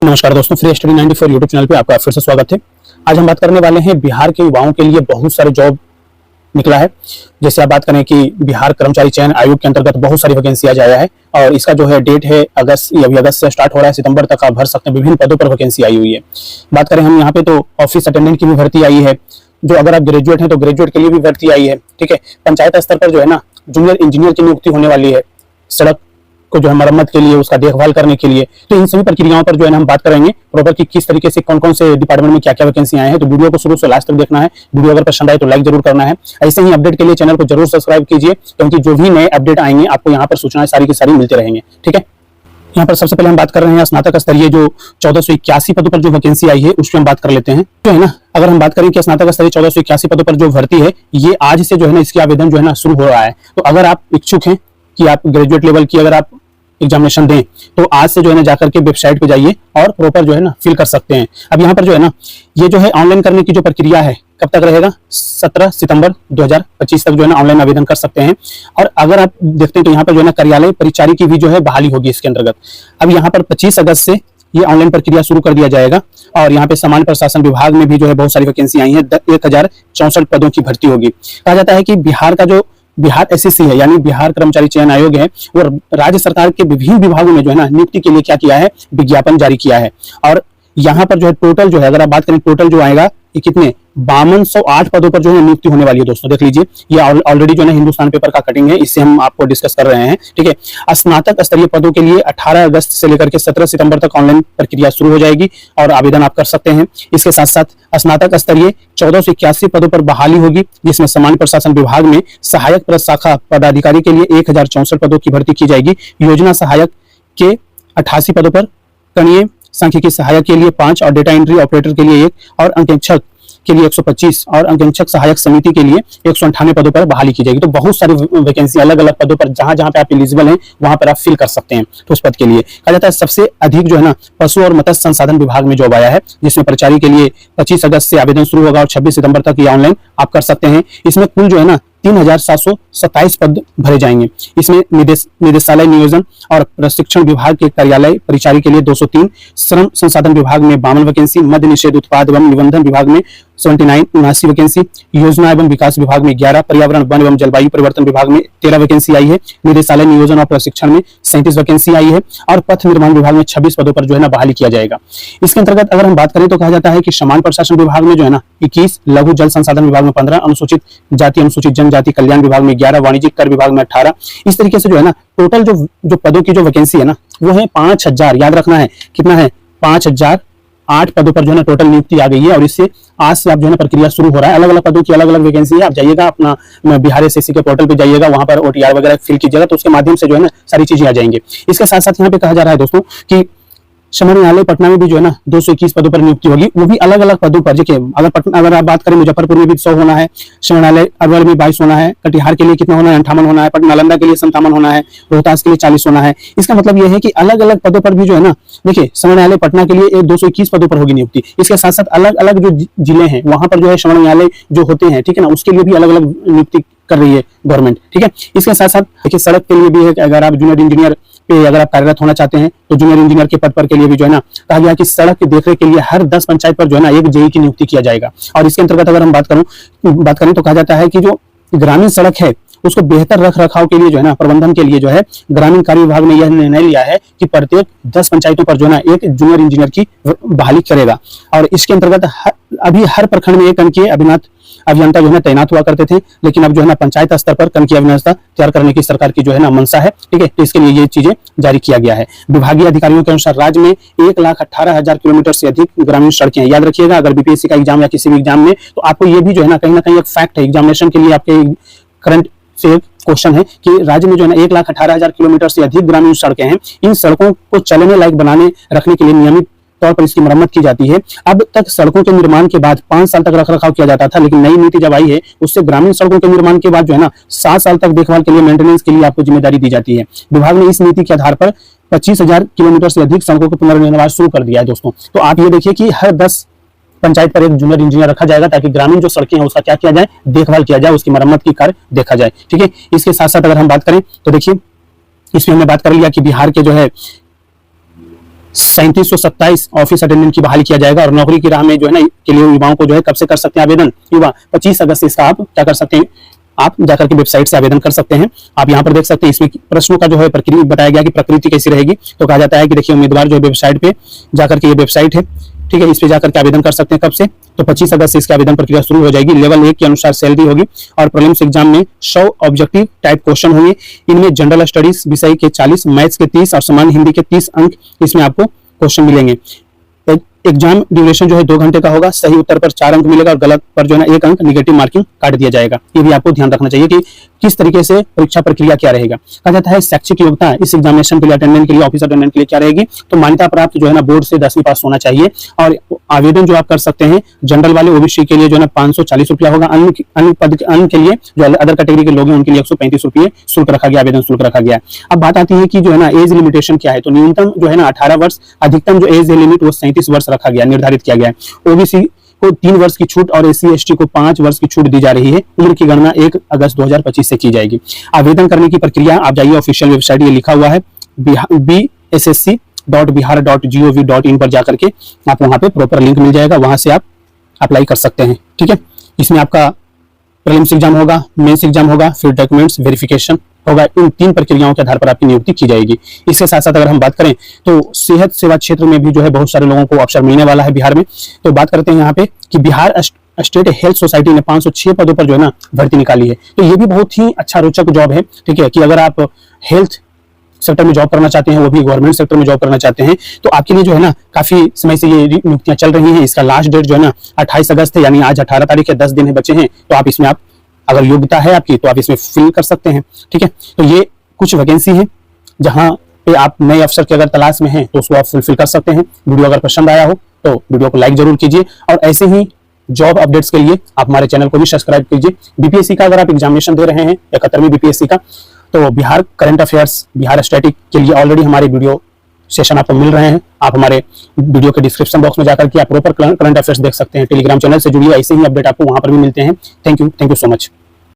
नमस्कार दोस्तों, free study 94 YouTube channel पे आपका फिर से स्वागत है। आज हम बात करने वाले हैं बिहार के युवाओं के लिए बहुत सारे जॉब निकला है। जैसे आप बात करें कि बिहार कर्मचारी चयन आयोग के अंतर्गत बहुत सारी वैकेंसी आज आया है और इसका जो है डेट है अगस्त, ये अभी अगस्त से स्टार्ट हो रहा है, सितंबर तक आप भर सकते हैं। विभिन्न पदों पर वैकेंसी आई हुई है। बात करें हम यहाँ पे तो ऑफिस अटेंडेंट की भी भर्ती आई है। जो अगर आप ग्रेजुएट हैं तो ग्रेजुएट के लिए भी भर्ती आई है। ठीक है, पंचायत स्तर पर जो है ना जूनियर इंजीनियर की नियुक्ति होने वाली है, सड़क को जो है मरम्मत के लिए, उसका देखभाल करने के लिए। तो इन सभी प्रक्रियाओं पर जो है हम बात करेंगे प्रॉपर कि किस तरीके से कौन कौन से डिपार्टमेंट में क्या क्या वैकेंसी आए हैं। तो वीडियो को शुरू से लास्ट तक देखना है। वीडियो अगर पसंद आए तो लाइक जरूर करना है। ऐसे ही अपडेट के लिए चैनल को जरूर सब्सक्राइब कीजिए, क्योंकि जो भी नए अपडेट आएंगे आपको यहाँ पर सूचनाएं सारी की सारी मिलते रहेंगे। ठीक है, यहाँ पर सबसे पहले हम बात कर रहे हैं स्नातक स्तरीय जो 1481 पदों पर जो वैकेंसी आई है उस पर हम बात कर लेते हैं। जो है ना, अगर हम बात करें कि स्नातक स्तरीय 1481 पदों पर जो भर्ती है ये आज से जो है ना इसकी आवेदन जो है ना शुरू हो रहा है। तो अगर आप इच्छुक हैं कि आप ग्रेजुएट लेवल की अगर आप एग्जामिनेशन दें तो आज से जो है ना जाकर के वेबसाइट पे जाइए और प्रॉपर जो है ना फिल कर सकते हैं। अब यहाँ पर जो है ना ये जो है ऑनलाइन करने की जो प्रक्रिया है कब तक रहेगा, 17 सितंबर 2025 तक जो है ना ऑनलाइन आवेदन कर सकते हैं। और अगर आप देखते हैं तो यहाँ पर जो है ना कार्यालय परिचारी की भी जो है बहाली होगी इसके अंतर्गत। अब यहाँ पर 25 अगस्त से ये ऑनलाइन प्रक्रिया शुरू कर दिया जाएगा। और यहाँ पे सामान्य प्रशासन विभाग में भी जो है बहुत सारी वैकेंसी आई है। 1064 पदों की भर्ती होगी। कहा जाता है कि बिहार का जो बिहार एसएससी है यानी बिहार कर्मचारी चयन आयोग है वो राज्य सरकार के विभिन्न विभागों में जो है ना नियुक्ति के लिए क्या किया है, विज्ञापन जारी किया है। और यहाँ पर जो है टोटल जो है अगर आप बात करें टोटल जो आएगा ये कितने 5208 पदों पर जो है नियुक्ति होने वाली है। दोस्तों देख लीजिए, ये ऑलरेडी जो है हिंदुस्तान पेपर का कटिंग है, इससे हम आपको डिस्कस कर रहे हैं। ठीक है, स्नातक स्तरीय पदों के लिए 18 अगस्त से लेकर के 17 सितंबर तक ऑनलाइन प्रक्रिया शुरू हो जाएगी और आवेदन आप कर सकते हैं। इसके साथ साथ स्नातक स्तरीय 1481 पदों पर बहाली होगी, जिसमें सामान्य प्रशासन विभाग में सहायक प्रशाखा पदाधिकारी के लिए 1064 पदों की भर्ती की जाएगी। योजना सहायक के 88 पदों पर, कनीय सांख्यिकी सहायक के लिए 5 और डेटा एंट्री ऑपरेटर के लिए 1 और अंकेक्षक के लिए 125 और अंकेक्षक सहायक समिति के लिए 198 पदों पर बहाली की जाएगी। तो बहुत सारी वैकेंसी अलग अलग पदों पर जहां जहां पे आप एलिजिबल हैं वहां पर आप फिल कर सकते हैं। तो उस पद के लिए कहा जाता है सबसे अधिक जो है ना पशु और मत्स्य संसाधन विभाग में जॉब आया है, जिसमें प्राचार्य के लिए 25 अगस्त से आवेदन शुरू होगा और 26 सितंबर तक ये ऑनलाइन आप कर सकते हैं। इसमें कुल जो है ना 3727 पद भरे जाएंगे। इसमें निदेशालय नियोजन और प्रशिक्षण विभाग के कार्यालय परिचारी के लिए 203, श्रम संसाधन विभाग में 52 वैकेंसी, मद्य निषेध उत्पाद एवं निबंधन विभाग में 79 वैकेंसी, योजना एवं विकास विभाग में 11, पर्यावरण वन एवं जलवायु परिवर्तन विभाग में 13 वैकेंसी आई है, निदेशालय नियोजन और प्रशिक्षण में 37 वैकेंसी आई है और पथ निर्माण विभाग में 26 पदों पर जो है ना बहाली किया जाएगा। इसके अंतर्गत अगर हम बात करें तो कहा जाता है कि सामान्य प्रशासन विभाग में जो है ना 21, लघु जल संसाधन विभाग में 15, अनुसूचित जाति अनुसूचित जनजाति कल्याण विभाग में 11, वाणिज्यिक कर विभाग में 18। इस तरीके से जो है ना टोटल जो पदों की जो वैकेंसी है ना वो है 5000। याद रखना है कितना है, 5008 पदों पर जो है ना टोटल नियुक्ति आ गई है। और इससे आज से आप जो है ना प्रक्रिया शुरू हो रहा है। अलग अलग पदों की अलग अलग वैकेंसी है। आप जाइएगा अपना बिहार एसएससी के पोर्टल पे जाइएगा, वहां पर ओटीआर वगैरह फिल कीजिएगा तो उसके माध्यम से जो है ना सारी चीजें आ जाएंगी। इसके साथ साथ यहाँ पे कहा जा रहा है दोस्तों कि समन्वय न्यायालय पटना में भी जो है ना 221 पदों पर नियुक्ति होगी, वो भी अलग अलग पदों पर। देखिए अगर आप बात करें मुजफ्फरपुर में भी 100 होना है, समन्वय न्यायालय अरवल में 22 होना है, कटिहार के लिए कितना होना है 58 होना है, नालंदा के लिए 57 होना है, रोहतास के लिए 40 होना है। इसका मतलब यह है कि अलग अलग पदों पर भी जो है ना देखिए समन्वय न्यायालय पटना के लिए 221 पदों पर होगी नियुक्ति। इसके साथ साथ अलग अलग जो जिले हैं वहां पर जो है समन्वय न्यायालय जो होते हैं, ठीक है ना, उसके लिए भी अलग अलग नियुक्ति कर रही है गवर्नमेंट। ठीक है, इसके साथ साथ देखिए सड़क के लिए भी है कि अगर आप जूनियर इंजीनियर पे अगर आप कार्यरत होना चाहते हैं तो जूनियर इंजीनियर के पद पर के लिए भी जो है ना कहा गया कि सड़क की देखरेख के लिए हर 10 पंचायत पर जो है ना एक जेई की नियुक्ति किया जाएगा। और इसके अंतर्गत अगर हम बात करें तो कहा जाता है कि जो ग्रामीण सड़क है उसको बेहतर रख रखाव के लिए जो है ना प्रबंधन के लिए जो है ग्रामीण कार्य विभाग ने यह निर्णय लिया है कि प्रत्येक 10 पंचायतों पर जो है ना एक जूनियर इंजीनियर की बहाली करेगा। और इसके अंतर्गत अभी हर प्रखंड में एक अंकीय अभियंता जो है तैनात हुआ करते थे, लेकिन अब जो है ना पंचायत स्तर पर अंकीय अभियंता तैयार करने की सरकार की जो है ना मंशा है। ठीक है, तो इसके लिए ये चीजें जारी किया गया है। विभागीय अधिकारियों के अनुसार राज्य में 1,18,000 किलोमीटर से अधिक ग्रामीण सड़कें हैं। याद रखिएगा अगर बीपीएससी का एग्जाम या किसी भी एग्जाम में तो आपको ये भी जो है ना कहीं एक फैक्ट है एग्जामिनेशन के लिए आपके करंट से एक क्वेश्चन है कि राज्य में जो है ना 1,18,000 किलोमीटर से अधिक ग्रामीण सड़कें हैं। इन सड़कों को चलने लायक बनाने रखने के लिए नियमित तौर पर इसकी मरम्मत की जाती है। अब तक सड़कों के निर्माण के बाद 5 साल तक रखरखाव किया जाता था, लेकिन नई नीति जब आई है उससे ग्रामीण सड़कों के निर्माण के बाद जो है ना 7 साल तक देखभाल के लिए मेंटेनेंस के लिए आपको जिम्मेदारी दी जाती है। विभाग ने इस नीति के आधार पर 25,000 किलोमीटर से अधिक सड़कों का पुनर्निर्माण शुरू कर दिया है। दोस्तों तो आप ये देखिए कि हर 10 पंचायत पर एक जूनियर इंजीनियर रखा जाएगा ताकि ग्रामीण जो सड़कें हैं उसका क्या किया जाए, देखभाल किया जाए, उसकी मरम्मत की कार्य देखा जाए। ठीक है, इसके साथ साथ अगर हम बात करें तो देखिए इसमें हमने बात कर लिया कि बिहार के जो है 3727 ऑफिस अटेंडेंट की बहाली किया जाएगा। और नौकरी की राह में जो है ना के लिए युवाओं को जो है कब से कर सकते हैं आवेदन? युवा 25 अगस्त से इसका आप क्या कर सकते हैं, आप जाकर के वेबसाइट से आवेदन कर सकते हैं। आप यहाँ पर देख सकते हैं इसमें प्रश्नों का जो है प्रक्रिया बताया गया कि प्रकृति कैसी रहेगी। तो कहा जाता है कि देखिए उम्मीदवार जो है वेबसाइट पे जाकर के, ये वेबसाइट है ठीक है, इस पे जाकर के आवेदन कर सकते हैं। कब से? तो 25 अगस्त से इसकी आवेदन प्रक्रिया शुरू हो जाएगी। लेवल 1 के अनुसार सैलरी होगी और प्रीलिम्स एग्जाम में 100 ऑब्जेक्टिव टाइप क्वेश्चन होंगे। इनमें जनरल स्टडीज विषय के 40, मैथ्स के 30 और सामान्य हिंदी के 30 अंक इसमें आपको क्वेश्चन मिलेंगे। एग्जाम ड्यूरेशन जो है 2 घंटे का होगा। सही उत्तर पर 4 अंक मिलेगा और गलत पर जो है ना 1 अंक निगेटिव मार्किंग काट दिया जाएगा। ये भी आपको ध्यान रखना चाहिए कि किस तरीके से परीक्षा प्रक्रिया क्या रहेगा। कहा जाता है शैक्षिक योग्यता इस एग्जामिनेशन के लिए, अटेंडेंट के लिए, ऑफिस अटेंडेंट के लिए क्या रहेगी? तो मान्यता प्राप्त जो है ना बोर्ड से 10वीं पास होना चाहिए। और आवेदन जो आप कर सकते हैं जनरल वाले ओबीसी के लिए जो है ना 540 रुपया होगा। अन्य पद अन्य के लिए जो अदर कैटेगरी के लोग हैं उनके लिए 135 रुपये शुल्क रखा गया, आवेदन शुल्क रखा गया। अब बात आती है कि जो है ना एज लिमिटेशन क्या है। तो न्यूनतम जो है ना 18 वर्ष, अधिकतम जो एज लिमिट वो 37 वर्ष रखा गया, निर्धारित किया गया है। ओबीसी को 3 वर्ष की छूट और एससी एसटी को 5 वर्ष की छूट दी जा रही है। उम्र की गणना 1 अगस्त 2025 से की जाएगी। आवेदन करने की प्रक्रिया आप जाइए ऑफिशियल वेबसाइट, ये लिखा हुआ है bssc.bihar.gov.in पर जाकर के आप वहां पे प्रॉपर लिंक मिल जाएगा, वहां से आप अप्लाई कर सकते हैं। ठीक है, इसमें आपका प्रीलिम्स एग्जाम होगा, मेंस एग्जाम होगा, फिर डॉक्यूमेंट्स वेरिफिकेशन होगा। इन 3 प्रक्रियाओं के आधार पर आपकी नियुक्ति की जाएगी। इसके साथ साथ अगर हम बात करें तो सेहत सेवा क्षेत्र में भी जो है बहुत सारे लोगों को अवसर मिलने वाला है बिहार में। तो बात करते हैं यहाँ पे कि बिहार स्टेट हेल्थ सोसाइटी ने 506 पदों पर जो है ना भर्ती निकाली है। तो ये भी बहुत ही अच्छा रोचक जॉब है। ठीक है, कि अगर आप हेल्थ सेक्टर में जॉब करना चाहते हैं, वो भी गवर्नमेंट सेक्टर में जॉब करना चाहते हैं, तो आपके लिए जो है ना काफी समय से ये नियुक्तियां चल रही हैं। इसका लास्ट डेट जो है ना 28 अगस्त है, यानी आज 18 तारीख है, 10 दिन है बचे हैं। तो आप इसमें आप अगर योग्यता है आपकी तो आप इसमें फिल कर सकते हैं। ठीक है, तो ये कुछ वैकेंसी है जहां पे आप नए अफसर की अगर तलाश में हैं तो उसको आप फुलफिल कर सकते हैं। वीडियो अगर पसंद आया हो तो वीडियो को लाइक जरूर कीजिए और ऐसे ही जॉब अपडेट्स के लिए आप हमारे चैनल को भी सब्सक्राइब कीजिए। बीपीएससी का अगर आप एग्जामिनेशन दे रहे हैं 71वीं बीपीएससी का, तो Bihar current affairs, Bihar static के लिए ऑलरेडी हमारे वीडियो सेशन आपको मिल रहे हैं। आप हमारे वीडियो के डिस्क्रिप्शन बॉक्स में जाकर के आप प्रॉपर करंट अफेयर्स देख सकते हैं। टेलीग्राम चैनल से जुड़िए, ऐसे ही अपडेट आपको वहां पर भी मिलते हैं। Thank you so much.